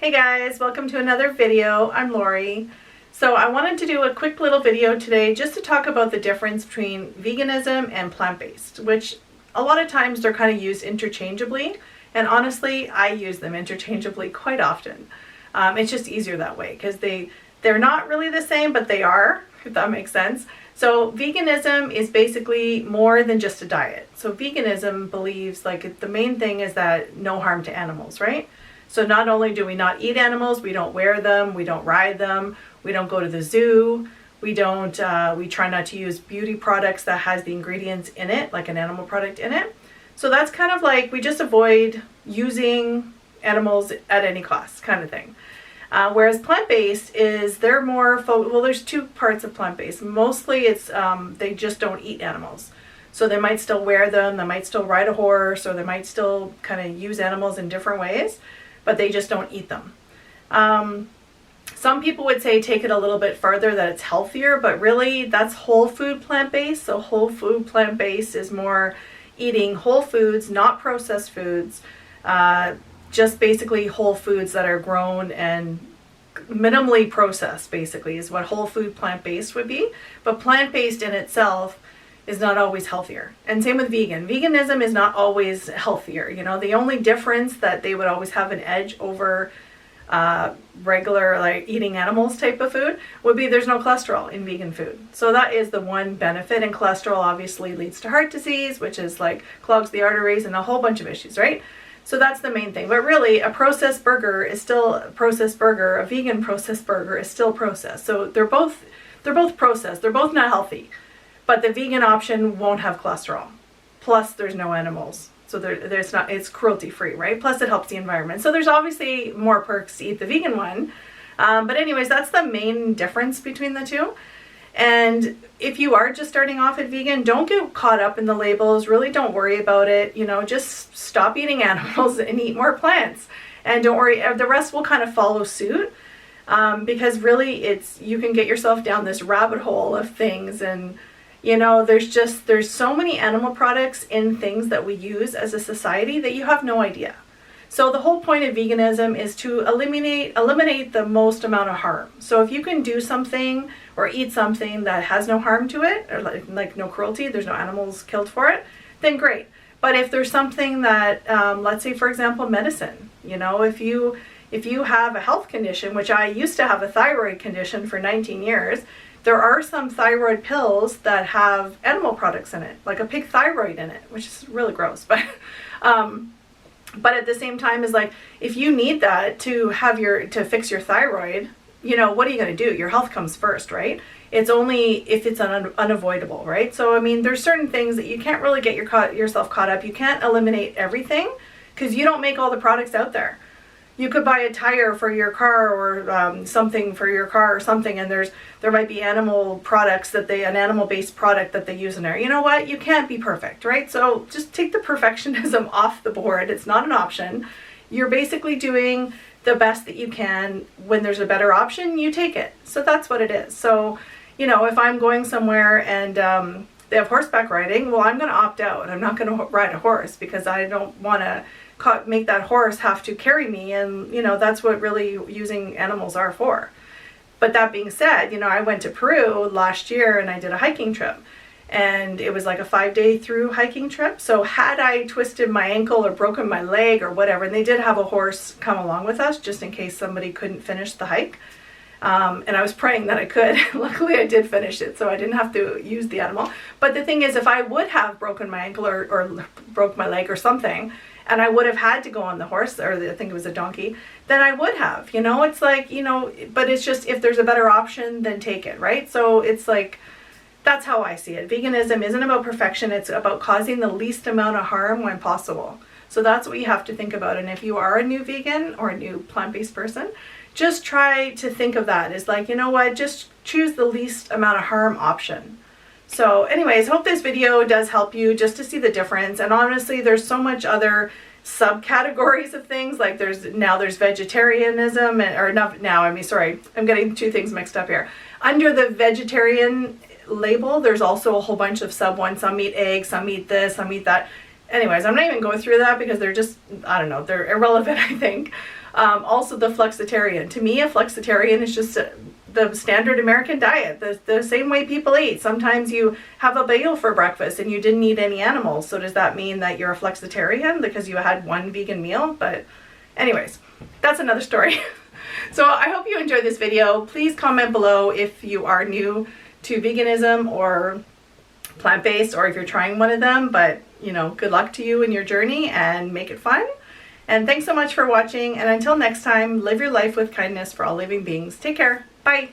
Hey guys, welcome to another video. I'm Lori. So I wanted to do a quick little video today just to talk about the difference between veganism and plant-based, which a lot of times they're kind of used interchangeably, and honestly I use them interchangeably quite often. It's just easier that way because they're not really the same, but they are, if that makes sense. So veganism is basically more than just a diet. So veganism believes like the main thing is that no harm to animals, right? So not only do we not eat animals, we don't wear them, we don't ride them, we don't go to the zoo, we try not to use beauty products that has the ingredients in it, like an animal product in it. So that's kind of like we just avoid using animals at any cost kind of thing. Whereas plant-based is they're more, well, there's two parts of plant-based. Mostly it's they just don't eat animals. So they might still wear them, they might still ride a horse, or they might still kind of use animals in different ways, but they just don't eat them. Some people would say take it a little bit further, that it's healthier, but really that's whole food plant-based. So whole food plant-based is more eating whole foods, not processed foods, just basically whole foods that are grown and minimally processed, basically, is what whole food plant-based would be. But plant-based in itself is not always healthier. And same with vegan. Veganism is not always healthier. You know, the only difference that they would always have an edge over regular, like eating animals type of food, would be there's no cholesterol in vegan food. So that is the one benefit. And cholesterol obviously leads to heart disease, which is like clogs the arteries and a whole bunch of issues, right? So that's the main thing. But really, a processed burger is still a processed burger. A vegan processed burger is still processed. So they're both processed. They're both not healthy. But the vegan option won't have cholesterol. Plus, there's no animals. So it's cruelty-free, right? Plus, it helps the environment. So there's obviously more perks to eat the vegan one. But anyways, that's the main difference between the two. And if you are just starting off at vegan, don't get caught up in the labels. Really don't worry about it. You know, just stop eating animals and eat more plants. And don't worry, the rest will kind of follow suit. Because really, you can get yourself down this rabbit hole of things, and you know, there's so many animal products in things that we use as a society that you have no idea. So the whole point of veganism is to eliminate the most amount of harm. So if you can do something or eat something that has no harm to it, or like no cruelty, there's no animals killed for it, then great. But if there's something that, let's say for example, medicine, you know, if you have a health condition, which I used to have a thyroid condition for 19 years, there are some thyroid pills that have animal products in it, like a pig thyroid in it, which is really gross. But at the same time, is like if you need that to fix your thyroid, you know, what are you going to do? Your health comes first, right? It's only if it's unavoidable, right? So I mean, there's certain things that you can't really get yourself caught up. You can't eliminate everything because you don't make all the products out there. You could buy a tire for your car or something for your car or something, and there might be animal products an animal-based product that they use in there. You know what? You can't be perfect, right? So just take the perfectionism off the board. It's not an option. You're basically doing the best that you can. When there's a better option, you take it. So that's what it is. So, you know, if I'm going somewhere and they have horseback riding, well, I'm going to opt out. I'm not going to ride a horse because I don't want to make that horse have to carry me, and you know, that's what really using animals are for. But that being said, you know, I went to Peru last year and I did a hiking trip, and it was like a 5-day through hiking trip. So had I twisted my ankle or broken my leg or whatever, and they did have a horse come along with us just in case somebody couldn't finish the hike, and I was praying that I could. Luckily I did finish it, so I didn't have to use the animal. But the thing is, if I would have broken my ankle or broke my leg or something, and I would have had to go on the horse, or I think it was a donkey, then I would have, you know, it's like, you know, but it's just, if there's a better option, then take it, right? So it's like, that's how I see it. Veganism isn't about perfection. It's about causing the least amount of harm when possible. So that's what you have to think about. And if you are a new vegan or a new plant-based person, just try to think of that. It's like, you know what, just choose the least amount of harm option. So anyways, hope this video does help you just to see the difference. And honestly, there's so much other subcategories of things. Like there's vegetarianism, I'm getting two things mixed up here. Under the vegetarian label, there's also a whole bunch of sub ones. Some eat eggs, some eat this, some eat that. Anyways, I'm not even going through that because they're just, I don't know, they're irrelevant, I think. Also the flexitarian. To me, a flexitarian is just the standard American diet, the same way people eat. Sometimes you have a bagel for breakfast and you didn't eat any animals. So does that mean that you're a flexitarian because you had one vegan meal? But anyways, that's another story. So I hope you enjoyed this video. Please comment below if you are new to veganism or plant-based, or if you're trying one of them. But you know, good luck to you in your journey and make it fun. And thanks so much for watching. And until next time, live your life with kindness for all living beings. Take care. Bye.